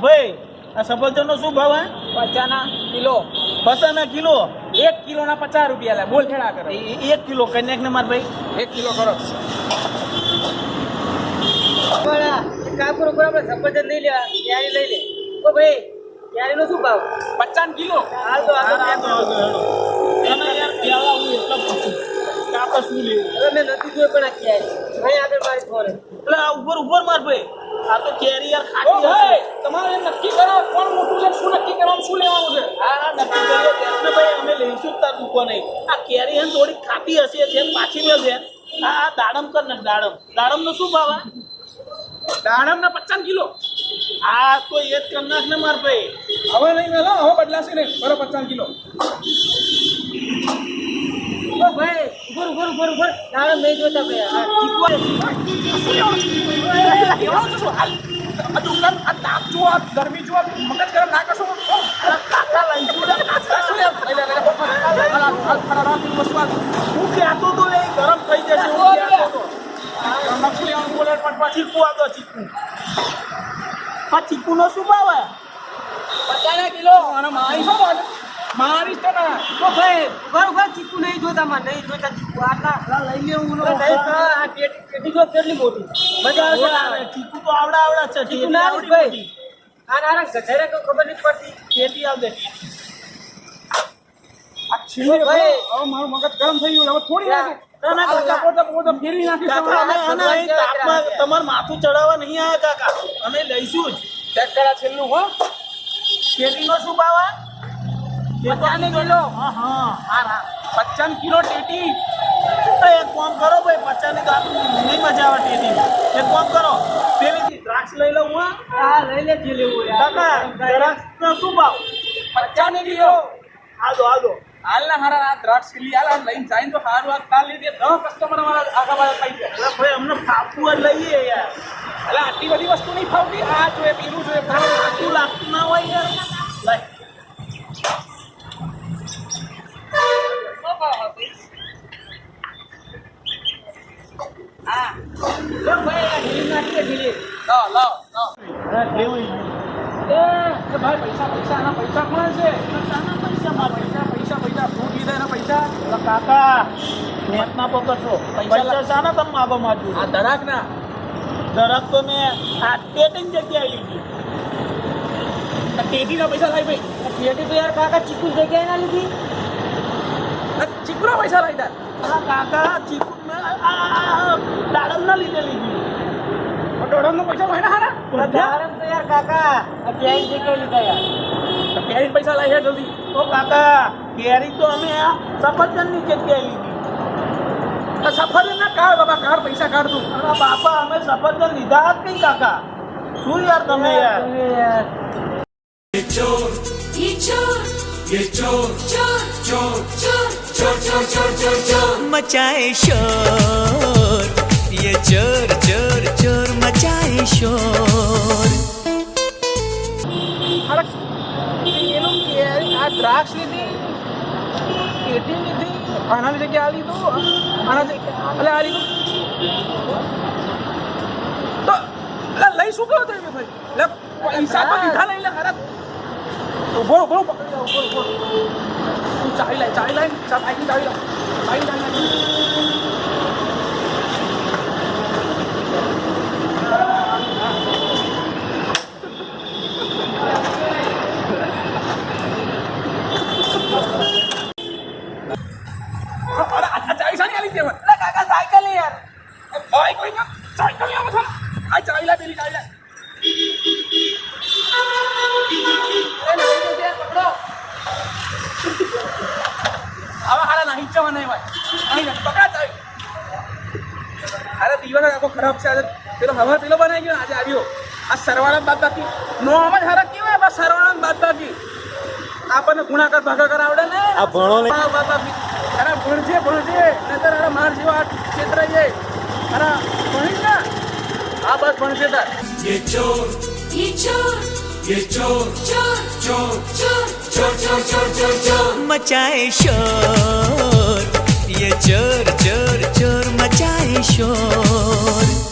ભાઈ આ સફરજનનો શું ભાવ હે? 50 કિલો. 50 કિલો? 1 કિલોના 50 રૂપિયા લે. બોલ ખેડા કરે. 1 કિલો કન્યાક ને માર ભાઈ 1 કિલો કરો. કાપરો બરાબર સફરજન લઈ લે, ક્યારી લઈ લે. ઓ ભાઈ ક્યારીનો શું ભાવ? 50 કિલો. હાલ તો તમે યાર પેલા હું એટલા પૂછું કે આપણે શું લેવું? હવે મેં નથી જોઈ પણ આ ક્યારી અહીં આગળ મારી ફોરે એટલે આ ઉપર માર ભાઈ આ તો કેરી યાર ઓ ખાટી ભાઈ હશે. તમારે નક્કી કરો કોણ મોટું છે, શું નક્કી કરવાનું, શું લેવાનું છે. હા નક્કી કરીએ ને ભાઈ અમે લઈશું જ તાર દુકો નહીં. આ કેરી હે ને થોડી ખાટી હશે છે પાછી મેં છે. આ દાડમ કર ને દાડમનો શું ભાવ હે? દાડમના 50 કિલો. આ તો એ જ કર ને માર ભાઈ. હવે નહીં મેલો, હવે બદલાશે નહીં. બરો 50 કિલો. ઓ ભાઈ ઉપર દાડમ નહીં જોતા ભાઈ હા કેવાનું છું હાલ? આ દુકાન આ તાપ જુઓ, આ ગરમી જુઓ, મગજ ગરમ ના કરશો. કાકા લઈશું ને કાકા. શું લે? હું કહેતો તો એ ગરમ થઈ જશે હું કહેતો તો. ચીકુ આગળ ચીકુ. આ ચીકુનો શું ભાવ હે? 50 કિલો. અને મારી શું વાત? મારી તો ના. ઓ ભાઈ બરોબર ચીકુ નહીં જોતા માં નહીં જોતા ચીકુ આટલા લઈ લેવું નો આ પેટી જો કેટલી મોટી મજા આવશે. ચીકુ તો આવડા છે. ચીકુ ના આવે ભાઈ આ નારા ગધેડા કોઈ ખબર નહીં પડતી. કેટી આવડે. આ છીણી ભાઈ. હવે મારું મગજ ગરમ થઈ ગયું. હવે થોડી વાર ના, પોતા ફેરવી નાખીશ. કાકા અમે અહીં તાપમાં તમારે માથું ચડાવવા નહીં આવ્યા કાકા. અમે લઈશું જ. ચેક કરા છેલ્લું હો. કેટીનો શું ભાવ હે? 50 કિલો. હા. 55 કિલો ટેટી. એક કામ કરો ભાઈ 50 ની તો આપણને નહીં મજા આવે ટેટી. એક કામ કરો પેલી દ્રાક્ષ લઈ લઉં હું. હા લઈ લે જે લેવું યાર. કાકા દ્રાક્ષનો શું ભાવ? 55 કિલો. આદો હાલના હારા આ દ્રાક્ષ લીલી હાલ આમ લઈને જાય તો હારું આ તાલ લીધી 10 કસ્ટમર અમારા આગા બાજુ થઈ ગયા. અરે ભાઈ અમને ફાફું જ લઈએ યાર. એટલે આટલી બધી વસ્તુ નહીં ફાવતી. આ જોઈએ પેલું જોઈએ ફાફું લાગતું ના હોય યાર. લઈ. હા લો ભાઈ આ ઢીલી નાખી દે ઢીલી. લાવ લેવું એ ભાઈ પૈસા આના પૈસા કોણ છે? શાના પૈસા મારે? પૈસા ફ્રૂટ લીધા એના પૈસા. કાકા નેટ ના પકડશો. પૈસા શાના તમે માગો માજુ? આ દરાક ના દરક તો મેં આ ટેટીની જગ્યાએ લીધી. ટેટીના પૈસા લાવી ભાઈ. પેટી તો યાર કાકા ચીકુ જગ્યાએ ના લીધી. ચીકુના પૈસા લાવી દે. અલા કાકા ચીકુ મેં દાડમ ના લીધે લીધી. દોડમનો પૈસા હોય ને હારા. દાડમ તો યાર કાકા આ ક્યાંય જગ્યાએ લીધા યાર. પેરી પૈસા લાવી હે જલ્દી. તો કાકા કેરી તો અમે આ સફરજનની જગ્યાએ લીધી. સફરજન ના કાઢ બાબા, કાઢ પૈસા કાઢ તું. અરે બાપા અમે સફરજન લીધા જ નહીં કાકા. શું યાર તમે યાર? તમે યાર ये चोर ये चोर चोर चोर चोर चोर चोर चोर चोर चोर मचाए शोर ये चोर चोर चोर मचाए शोर એનું કેરી આ દ્રાક્ષ લીધી, ટેટી લીધી, આના જગ્યાએ આ લીધું, આના જગ્યાએ એટલે આ લીધું. તો એટલે લઈ શું કહો તમે ભાઈ? એટલે પૈસા તો લીધા નહીં. એટલે ખરા ઉભો પકડી લો, ઉભો. તું ચાવી લાય બાઈકની ચાવી લો. ચાવી સાની આલી દેવા. એટલે કાકા સાયકલ લે યાર. ભાઈ કોઈ ના સાયકલ આવો છો. આ ચાવી લાય, પેલી ચાવી લાય. એ લઈ જશે પકડો. હવે હારા નહીં જવા નહીં ભાઈ. અહીં પકડા ચાવી. અરે દિવસ આખો ખરાબ છે આજે. પેલો હવે પેલો બનાવી ગયો આજે આવ્યો. આ સરવાળા બાદ બાકી નોમ જ હારા કેવાય. બસ સરવાળા બાદ બાકી આપણને ગુણાકાર ભાગાકાર આવડે ને. આ ભણો ને. બાદ બાકી અરે ભણજે નતર અરે માર જેવા ક્ષેત્ર જાય. અરે ભણીશ ને આ બસ ભણજે તાર. ये चोर ये चोर ये चोर चोर चोर चोर चोर चोर चोर चोर चोर मचाए शोर ये चोर चोर चोर मचाए शोर